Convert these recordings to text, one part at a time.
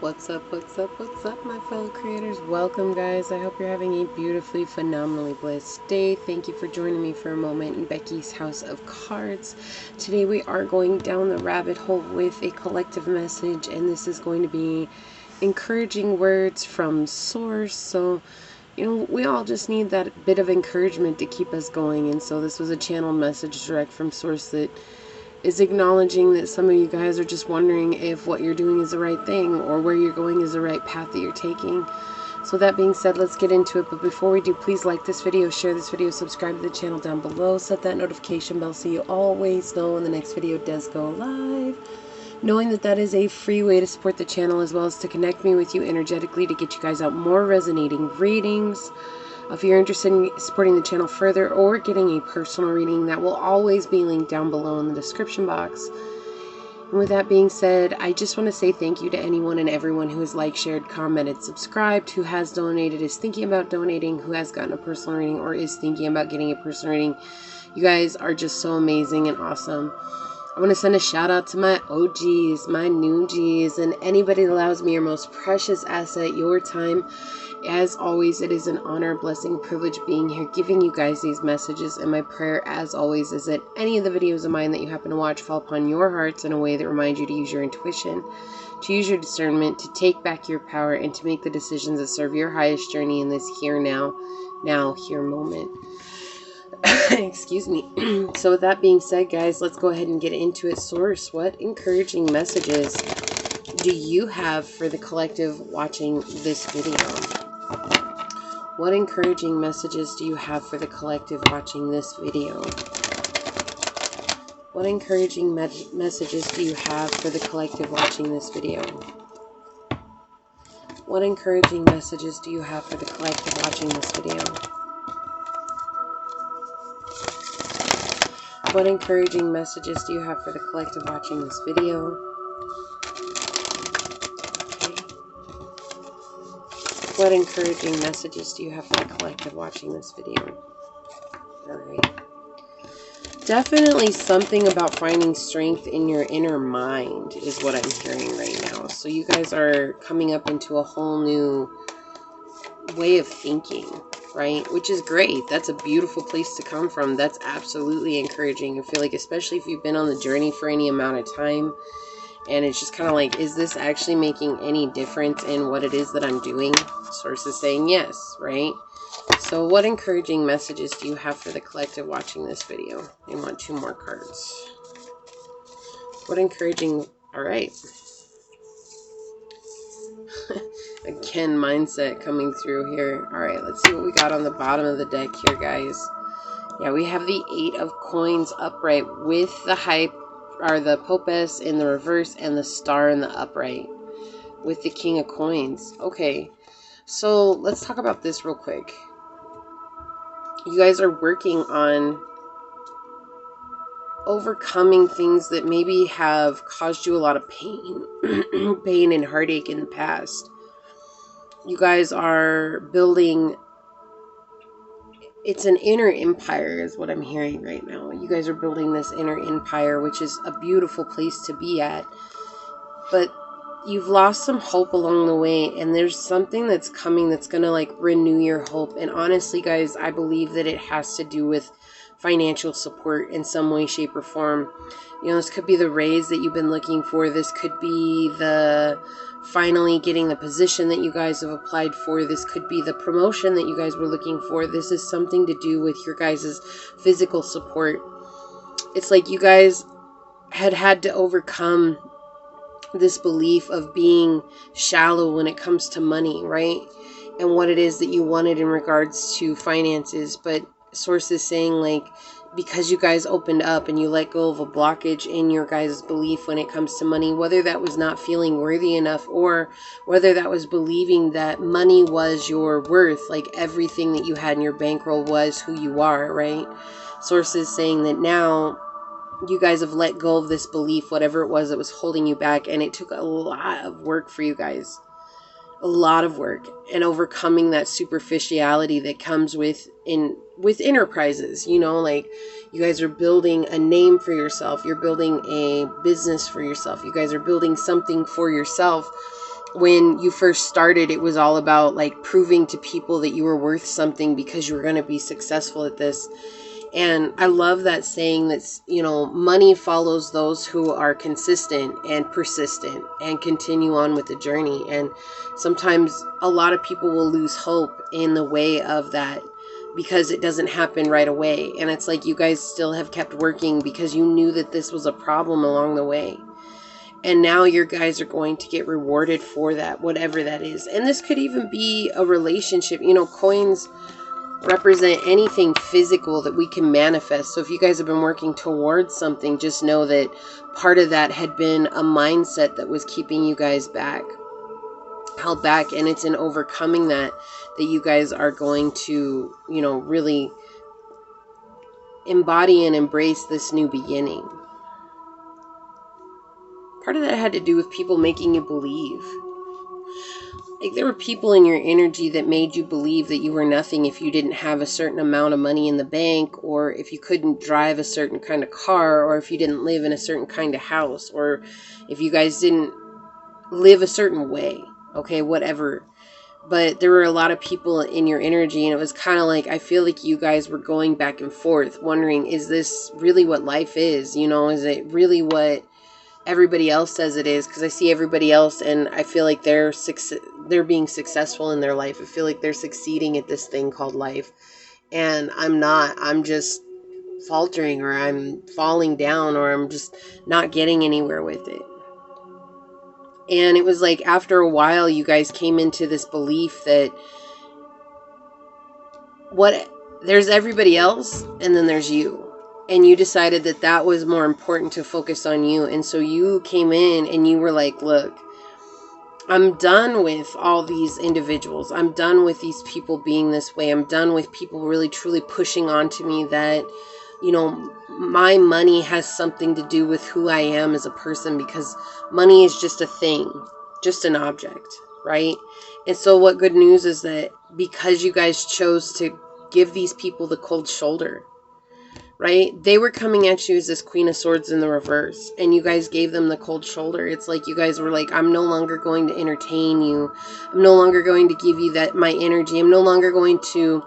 What's up, my fellow creators? Welcome, guys. I hope you're having a beautifully, phenomenally blessed day. Thank you for joining me for a moment in Becky's House of Cards. Today we are going down the rabbit hole with a collective message, and this is going to be encouraging words from Source. So, we all just need that bit of encouragement to keep us going, and so this was a channeled message direct from Source that is acknowledging that some of you guys are just wondering if what you're doing is the right thing or where you're going is the right path that you're taking. So that being said, let's get into it. But before we do, please like this video, share this video, subscribe to the channel down below, set that notification bell so you always know when the next video does go live. Knowing that that is a free way to support the channel, as well as to connect me with you energetically to get you guys out more resonating readings. If you're interested in supporting the channel further or getting a personal reading, that will always be linked down below in the description box. And with that being said, I just want to say thank you to anyone and everyone who has liked, shared, commented, subscribed, who has donated, is thinking about donating, who has gotten a personal reading, or is thinking about getting a personal reading. You guys are just so amazing and awesome. I want to send a shout out to my OGs, my new Gs, and anybody that allows me your most precious asset, your time. As always, it is an honor, blessing, privilege being here, giving you guys these messages. And my prayer, as always, is that any of the videos of mine that you happen to watch fall upon your hearts in a way that reminds you to use your intuition, to use your discernment, to take back your power, and to make the decisions that serve your highest journey in this here, now, here moment. Excuse me. So with that being said, guys, let's go ahead and get into it. Source, what encouraging messages do you have for the collective watching this video? What encouraging messages do you have for the collective watching this video? What encouraging messages do you have for the collective watching this video? What encouraging messages do you have for the collective watching this video? What encouraging messages do you have for the collective watching this video? What encouraging messages do you have for the collective watching this video? Alright. Definitely something about finding strength in your inner mind is what I'm hearing right now. So you guys are coming up into a whole new way of thinking, right? Which is great. That's a beautiful place to come from. That's absolutely encouraging. I feel like, especially if you've been on the journey for any amount of time, and it's just kind of like, is this actually making any difference in what it is that I'm doing? Source is saying yes, right? So what encouraging messages do you have for the collective watching this video? I want 2 more cards. What encouraging... Alright. Again, mindset coming through here. Alright, let's see what we got on the bottom of the deck here, guys. Yeah, we have the 8 of Coins upright with the hype, or the Popes in the reverse, and the Star in the upright with the King of Coins. Okay, so let's talk about this real quick. You guys are working on overcoming things that maybe have caused you a lot of pain, pain and heartache in the past. You guys are building... It's an inner empire is what I'm hearing right now. You guys are building this inner empire, which is a beautiful place to be at. But you've lost some hope along the way, and there's something that's coming that's going to like renew your hope. And honestly, guys, I believe that it has to do with financial support in some way, shape, or form. You know, this could be the raise that you've been looking for. This could be the finally getting the position that you guys have applied for. This could be the promotion that you guys were looking for. This is something to do with your guys' physical support. It's like you guys had to overcome this belief of being shallow when it comes to money, right? And what it is that you wanted in regards to finances. But Source is saying, like, because you guys opened up and you let go of a blockage in your guys' belief when it comes to money, whether that was not feeling worthy enough or whether that was believing that money was your worth, like everything that you had in your bankroll was who you are, right? Source is saying that now you guys have let go of this belief, whatever it was that was holding you back, and it took a lot of work for you guys. A lot of work, and overcoming that superficiality that comes with enterprises. You know, like, you guys are building a name for yourself. You're building a business for yourself. You guys are building something for yourself. when you first started, it was all about like proving to people that you were worth something because you were going to be successful at this. And I love that saying that's, you know, money follows those who are consistent and persistent and continue on with the journey. And sometimes a lot of people will lose hope in the way of that because it doesn't happen right away. And it's like you guys still have kept working because you knew that this was a problem along the way. And now your guys are going to get rewarded for that, whatever that is. And this could even be a relationship. You know, coins represent anything physical that we can manifest. So if you guys have been working towards something, just know that part of that had been a mindset that was keeping you guys back, held back. And it's in overcoming that you guys are going to, you know, really embody and embrace this new beginning. Part of that had to do with people making you believe. Like there were people in your energy that made you believe that you were nothing if you didn't have a certain amount of money in the bank, or if you couldn't drive a certain kind of car, or if you didn't live in a certain kind of house, or if you guys didn't live a certain way, okay, whatever. But there were a lot of people in your energy, and it was kind of like, I feel like you guys were going back and forth, wondering, is this really what life is? You know, is it really what everybody else says it is? Because I see everybody else and I feel like they're being successful in their life. I feel like they're succeeding at this thing called life, and I'm not. I'm just faltering, or I'm falling down, or I'm just not getting anywhere with it. And it was like after a while you guys came into this belief that there's everybody else and then there's you. And you decided that that was more important to focus on you. And so you came in and you were like, look, I'm done with all these individuals. I'm done with these people being this way. I'm done with people really truly pushing onto me that, you know, my money has something to do with who I am as a person, because money is just a thing, just an object, right? And so what good news is that because you guys chose to give these people the cold shoulder, right? They were coming at you as this Queen of Swords in the reverse, and you guys gave them the cold shoulder. It's like you guys were like, I'm no longer going to entertain you. I'm no longer going to give you my energy. I'm no longer going to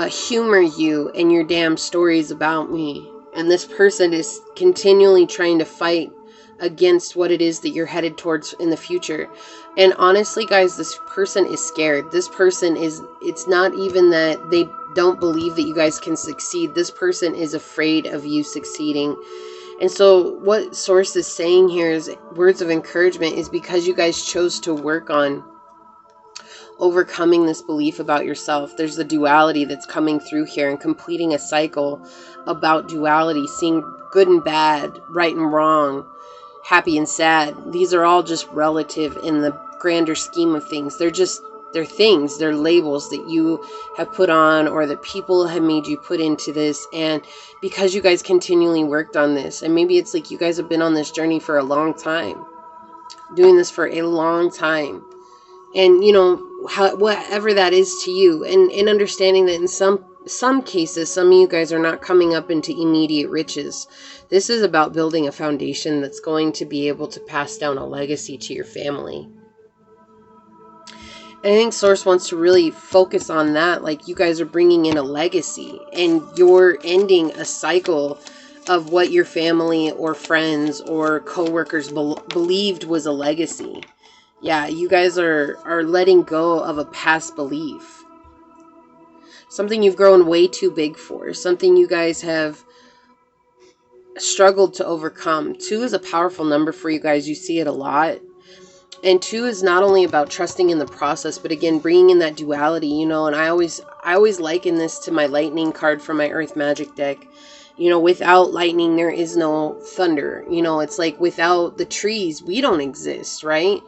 humor you and your damn stories about me. And this person is continually trying to fight against what it is that you're headed towards in the future. And honestly, guys, this person is scared. This person it's not even that they don't believe that you guys can succeed. This person is afraid of you succeeding. And so what Source is saying here is words of encouragement, is because you guys chose to work on overcoming this belief about yourself. There's the duality that's coming through here, and completing a cycle about duality, seeing good and bad, right and wrong, happy and sad. These are all just relative in the grander scheme of things. They're things, they're labels that you have put on, or that people have made you put into this. And because you guys continually worked on this, and maybe it's like you guys have been on this journey for a long time, doing this for a long time, and you know, whatever that is to you, and understanding that in some cases, some of you guys are not coming up into immediate riches. This is about building a foundation that's going to be able to pass down a legacy to your family. And I think Source wants to really focus on that. Like, you guys are bringing in a legacy, and you're ending a cycle of what your family or friends or coworkers believed was a legacy. Yeah, you guys are letting go of a past belief. Something you've grown way too big for. Something you guys have struggled to overcome. 2 is a powerful number for you guys. You see it a lot. And 2 is not only about trusting in the process, but again, bringing in that duality, you know. And I always liken this to my lightning card from my Earth Magic deck. You know, without lightning, there is no thunder. You know, it's like without the trees, we don't exist, right?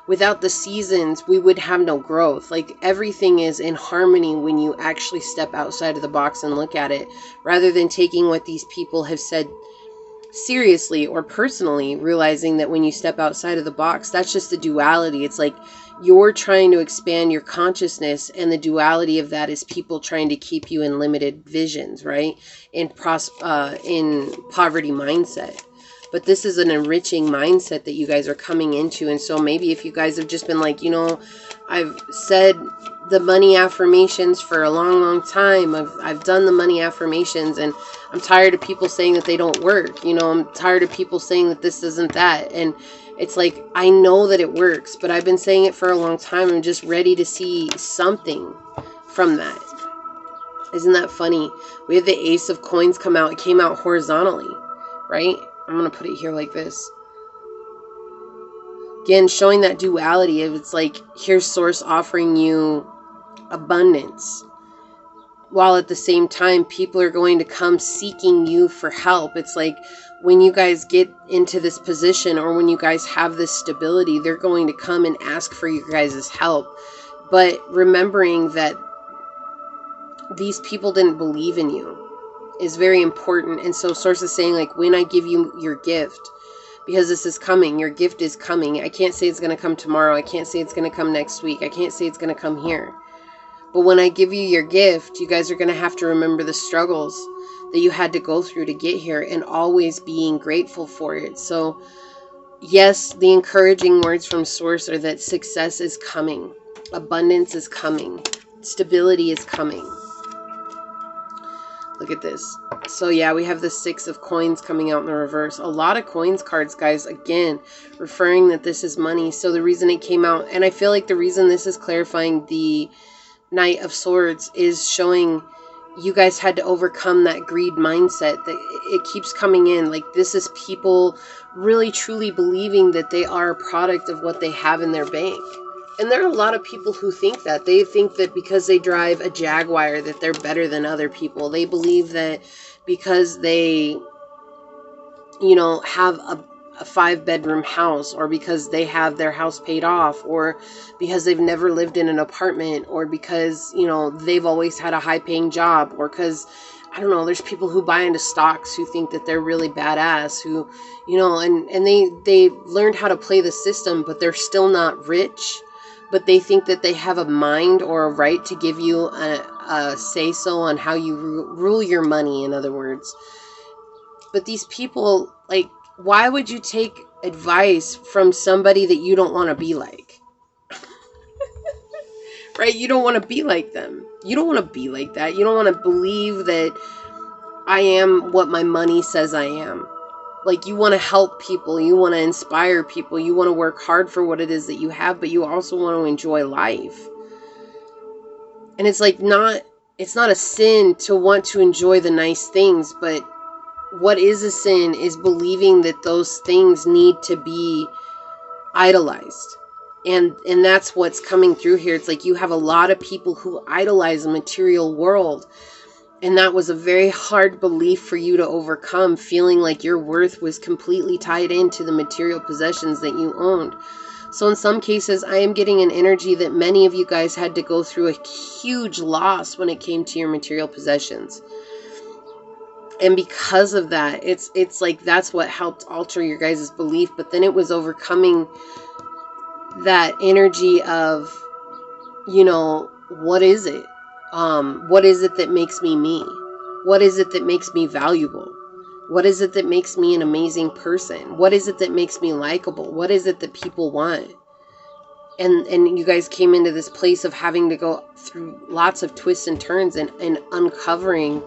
Without the seasons, we would have no growth. Like, everything is in harmony when you actually step outside of the box and look at it, rather than taking what these people have said seriously or personally, realizing that when you step outside of the box, that's just the duality. It's like you're trying to expand your consciousness, and the duality of that is people trying to keep you in limited visions, right? In poverty mindset. But this is an enriching mindset that you guys are coming into. And so maybe if you guys have just been like, you know, I've said the money affirmations for a long time. I've done the money affirmations, and I'm tired of people saying that they don't work. You know, I'm tired of people saying that this isn't that. And it's like, I know that it works, but I've been saying it for a long time. I'm just ready to see something from that. Isn't that funny? We had the Ace of Coins come out. It came out horizontally, right? I'm going to put it here like this. Again, showing that duality of, it's like, here's Source offering you abundance, while at the same time people are going to come seeking you for help. It's like, when you guys get into this position, or when you guys have this stability, they're going to come and ask for you guys' help. But remembering that these people didn't believe in you is very important. And so Source is saying, like, when I give you your gift, because this is coming, your gift is coming. I can't say it's going to come tomorrow. I can't say it's going to come next week. I can't say it's going to come here. But when I give you your gift, you guys are going to have to remember the struggles that you had to go through to get here, and always being grateful for it. So yes, the encouraging words from Source are that success is coming. Abundance is coming. Stability is coming. Look at this. So yeah, we have the Six of Coins coming out in the reverse. A lot of coins cards, guys, again, referring that this is money. So the reason it came out, and I feel like the reason this is clarifying the Knight of Swords, is showing you guys had to overcome that greed mindset that it keeps coming in. Like, this is people really truly believing that they are a product of what they have in their bank. And there are a lot of people who think that. They think that because they drive a Jaguar that they're better than other people. They believe that because they, you know, have a 5-bedroom house, or because they have their house paid off, or because they've never lived in an apartment, or because, you know, they've always had a high-paying job, or because, I don't know, there's people who buy into stocks who think that they're really badass, who, you know, and they learned how to play the system, but they're still not rich. But they think that they have a mind or a right to give you a say-so on how you rule your money, in other words. But these people, like, why would you take advice from somebody that you don't want to be like? Right? You don't want to be like them. You don't want to be like that. You don't want to believe that I am what my money says I am. Like, you want to help people, you want to inspire people, you want to work hard for what it is that you have, but you also want to enjoy life. And it's like, it's not a sin to want to enjoy the nice things, but what is a sin is believing that those things need to be idolized. And that's what's coming through here. It's like, you have a lot of people who idolize the material world. And that was a very hard belief for you to overcome, feeling like your worth was completely tied into the material possessions that you owned. So in some cases, I am getting an energy that many of you guys had to go through a huge loss when it came to your material possessions. And because of that, it's like, that's what helped alter your guys' belief. But then it was overcoming that energy of, you know, what is it? What is it that makes me me? What is it that makes me valuable? What is it that makes me an amazing person? What is it that makes me likable? What is it that people want? And you guys came into this place of having to go through lots of twists and turns and uncovering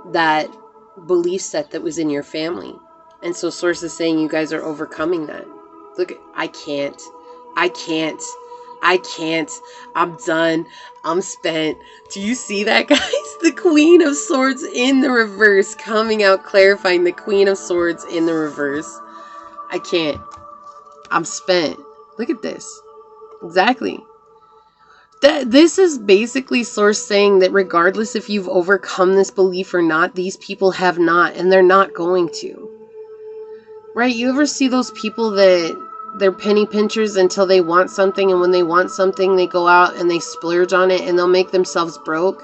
that belief set that was in your family. And so Source is saying you guys are overcoming that. Look, I can't. I'm done. I'm spent. Do you see that, guys? The Queen of Swords in the reverse coming out, clarifying the Queen of Swords in the reverse. I can't. I'm spent. Look at this. Exactly. This is basically Source saying that regardless if you've overcome this belief or not, these people have not, and they're not going to. Right? You ever see those people that they're penny pinchers until they want something, and when they want something, they go out and they splurge on it, and they'll make themselves broke?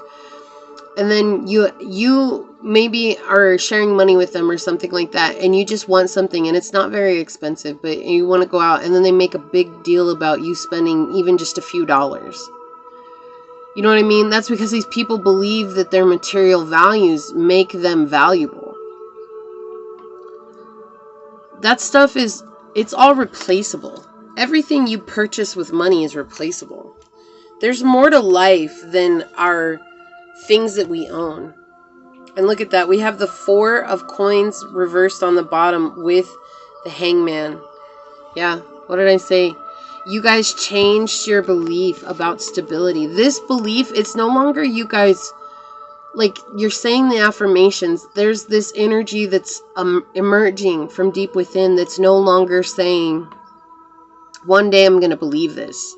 And then you maybe are sharing money with them or something like that, and you just want something, and it's not very expensive, but you want to go out, and then they make a big deal about you spending even just a few dollars. You know what I mean? That's because these people believe that their material values make them valuable. that stuff it's all replaceable. Everything you purchase with money is replaceable. There's more to life than our things that we own. And look at that. We have the 4 of coins reversed on the bottom with the hangman. Yeah, what did I say? You guys changed your belief about stability. This belief, it's no longer you guys, like, you're saying the affirmations. There's this energy that's emerging from deep within that's no longer saying, one day I'm going to believe this.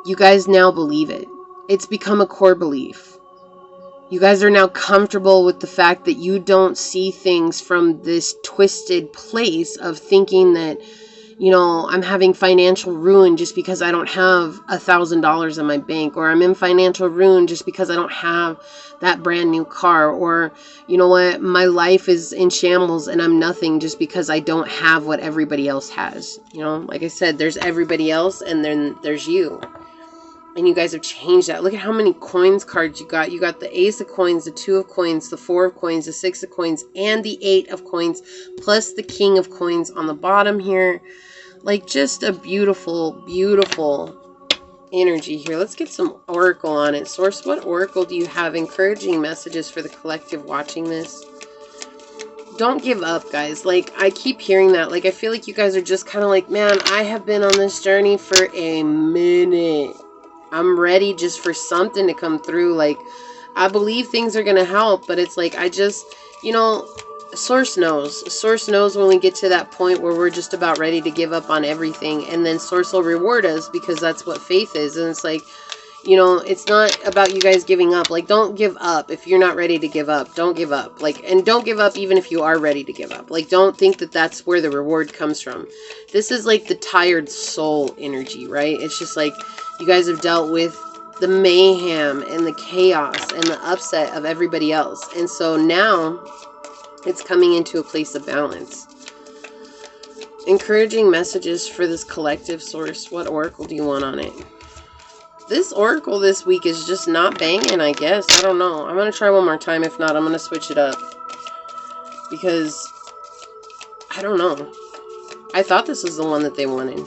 You guys now believe it. It's become a core belief. You guys are now comfortable with the fact that you don't see things from this twisted place of thinking that, you know, I'm having financial ruin just because I don't have $1,000 in my bank, or I'm in financial ruin just because I don't have that brand new car, or, you know what, my life is in shambles and I'm nothing just because I don't have what everybody else has. You know, like I said, there's everybody else and then there's you. And you guys have changed that. Look at how many coins cards you got. You got the Ace of Coins, the 2 of Coins, the 4 of Coins, the 6 of Coins, and the 8 of Coins, plus the King of Coins on the bottom here. Like, just a beautiful, beautiful energy here. Let's get some oracle on it. Source, what oracle do you have? Encouraging messages for the collective watching this. Don't give up, guys. Like, I keep hearing that. Like, I feel like you guys are just kind of like, man, I have been on this journey for a minute. I'm ready just for something to come through. Like, I believe things are going to help, but it's like, I just, you know, Source knows. Source knows when we get to that point where we're just about ready to give up on everything. And then Source will reward us because that's what faith is. And it's like, you know, it's not about you guys giving up. Like, don't give up if you're not ready to give up. Don't give up. Like, and don't give up even if you are ready to give up. Like, don't think that that's where the reward comes from. This is like the tired soul energy, right? It's just like, you guys have dealt with the mayhem and the chaos and the upset of everybody else. And so now it's coming into a place of balance. Encouraging messages for this collective, Source. What oracle do you want on it? This oracle this week is just not banging, I guess. I don't know. I'm going to try one more time. If not, I'm going to switch it up. Because, I don't know. I thought this was the one that they wanted.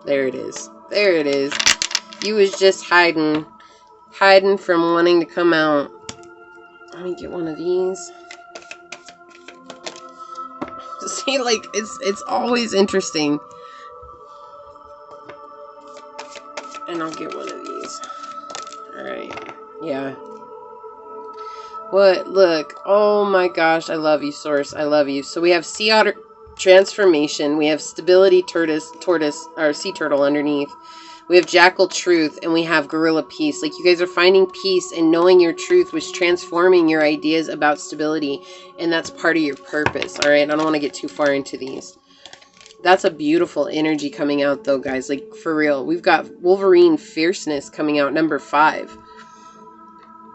There it is. There it is. You was just hiding from wanting to come out. Let me get one of these. See, like, it's always interesting. And I'll get one of these. Alright. Yeah. What? Look. Oh my gosh. I love you, Source. I love you. So we have Sea Otter Transformation. We have Stability Tortoise, or Sea Turtle underneath. We have Jackal Truth, and we have Gorilla Peace. Like, you guys are finding peace and knowing your truth, which transforming your ideas about stability, and that's part of your purpose. All right, I don't want to get too far into these. That's a beautiful energy coming out, though, guys. Like, for real. We've got Wolverine Fierceness coming out, number 5.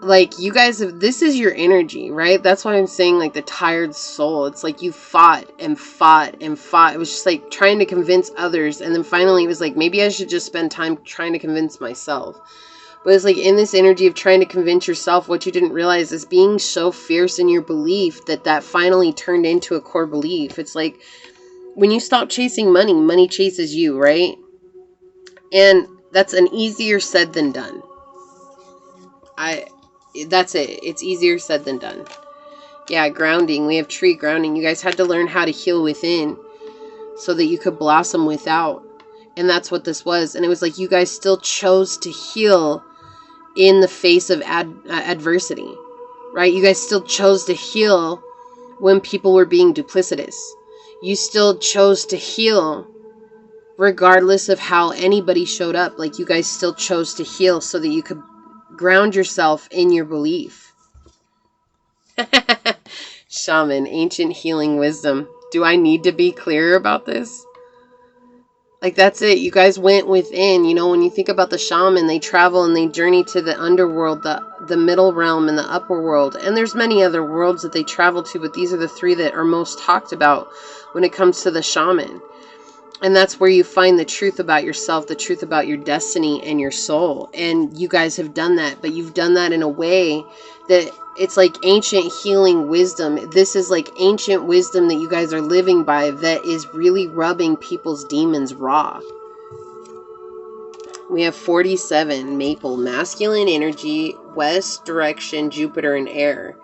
Like, you guys have, this is your energy, right? That's why I'm saying, like, the tired soul. It's like you fought and fought and fought. It was just like trying to convince others. And then finally it was like, maybe I should just spend time trying to convince myself. But it's like in this energy of trying to convince yourself, what you didn't realize is being so fierce in your belief that finally turned into a core belief. It's like when you stop chasing money, money chases you, right? And that's an easier said than done. That's it. It's easier said than done. Yeah, grounding. We have tree grounding. You guys had to learn how to heal within so that you could blossom without. And that's what this was. And it was like you guys still chose to heal in the face of adversity, right? You guys still chose to heal when people were being duplicitous. You still chose to heal regardless of how anybody showed up. Like, you guys still chose to heal so that you could ground yourself in your belief. Shaman, ancient healing wisdom. Do I need to be clearer about this? Like, that's it. You guys went within. You know, when you think about the shaman, they travel and they journey to the underworld, the middle realm, and the upper world. And there's many other worlds that they travel to, but these are the 3 that are most talked about when it comes to the shaman. And that's where you find the truth about yourself, the truth about your destiny and your soul. And you guys have done that, but you've done that in a way that it's like ancient healing wisdom. This is like ancient wisdom that you guys are living by that is really rubbing people's demons raw. We have 47, Maple, masculine energy, west direction, Jupiter and air.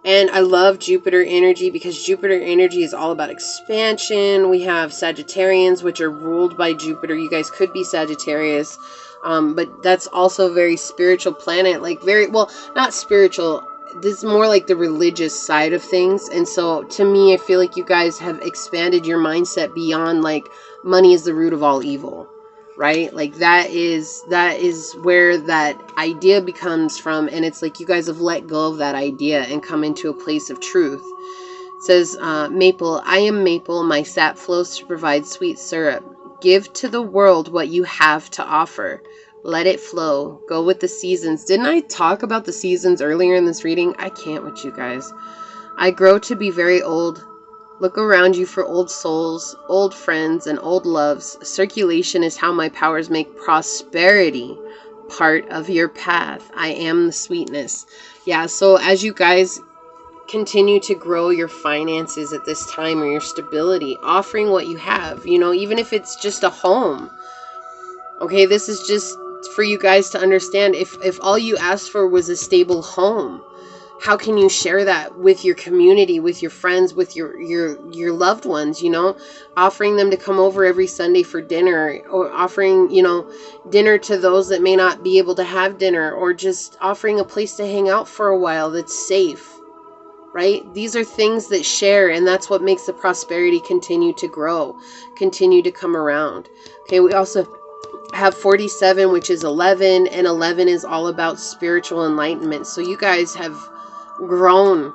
And I love Jupiter energy because Jupiter energy is all about expansion. We have Sagittarians, which are ruled by Jupiter. You guys could be Sagittarius, but that's also a very spiritual planet. Like very, well, not spiritual. This is more like the religious side of things. And so to me, I feel like you guys have expanded your mindset beyond like money is the root of all evil. Right? Like that is where that idea becomes from. And it's like you guys have let go of that idea and come into a place of truth. It says, Maple, I am Maple. My sap flows to provide sweet syrup. Give to the world what you have to offer. Let it flow. Go with the seasons. Didn't I talk about the seasons earlier in this reading? I can't with you guys. I grow to be very old. Look around you for old souls, old friends, and old loves. Circulation is how my powers make prosperity part of your path. I am the sweetness. Yeah, so as you guys continue to grow your finances at this time or your stability, offering what you have, you know, even if it's just a home. Okay, this is just for you guys to understand. If all you asked for was a stable home, how can you share that with your community, with your friends, with your loved ones, you know, offering them to come over every Sunday for dinner, or offering, you know, dinner to those that may not be able to have dinner, or just offering a place to hang out for a while that's safe, right? These are things that share, and that's what makes the prosperity continue to grow, continue to come around. Okay, we also have 47, which is 11, and 11 is all about spiritual enlightenment. So you guys have grown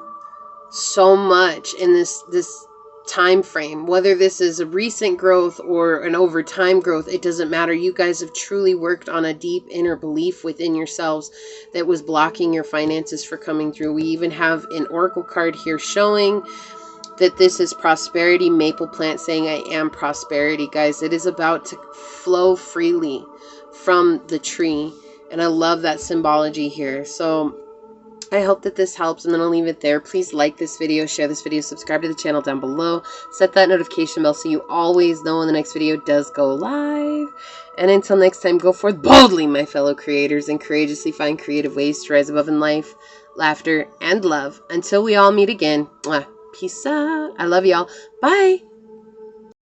so much in this time frame. Whether this is a recent growth or an over time growth, it doesn't matter. You guys have truly worked on a deep inner belief within yourselves that was blocking your finances for coming through. We even have an oracle card here showing that this is prosperity, maple plant saying I am prosperity. Guys, it is about to flow freely from the tree, and I love that symbology here. So I hope that this helps. I'm going to leave it there. Please like this video, share this video, subscribe to the channel down below, set that notification bell so you always know when the next video does go live. And until next time, go forth boldly, my fellow creators, and courageously find creative ways to rise above in life, laughter, and love. Until we all meet again, peace out. I love y'all. Bye.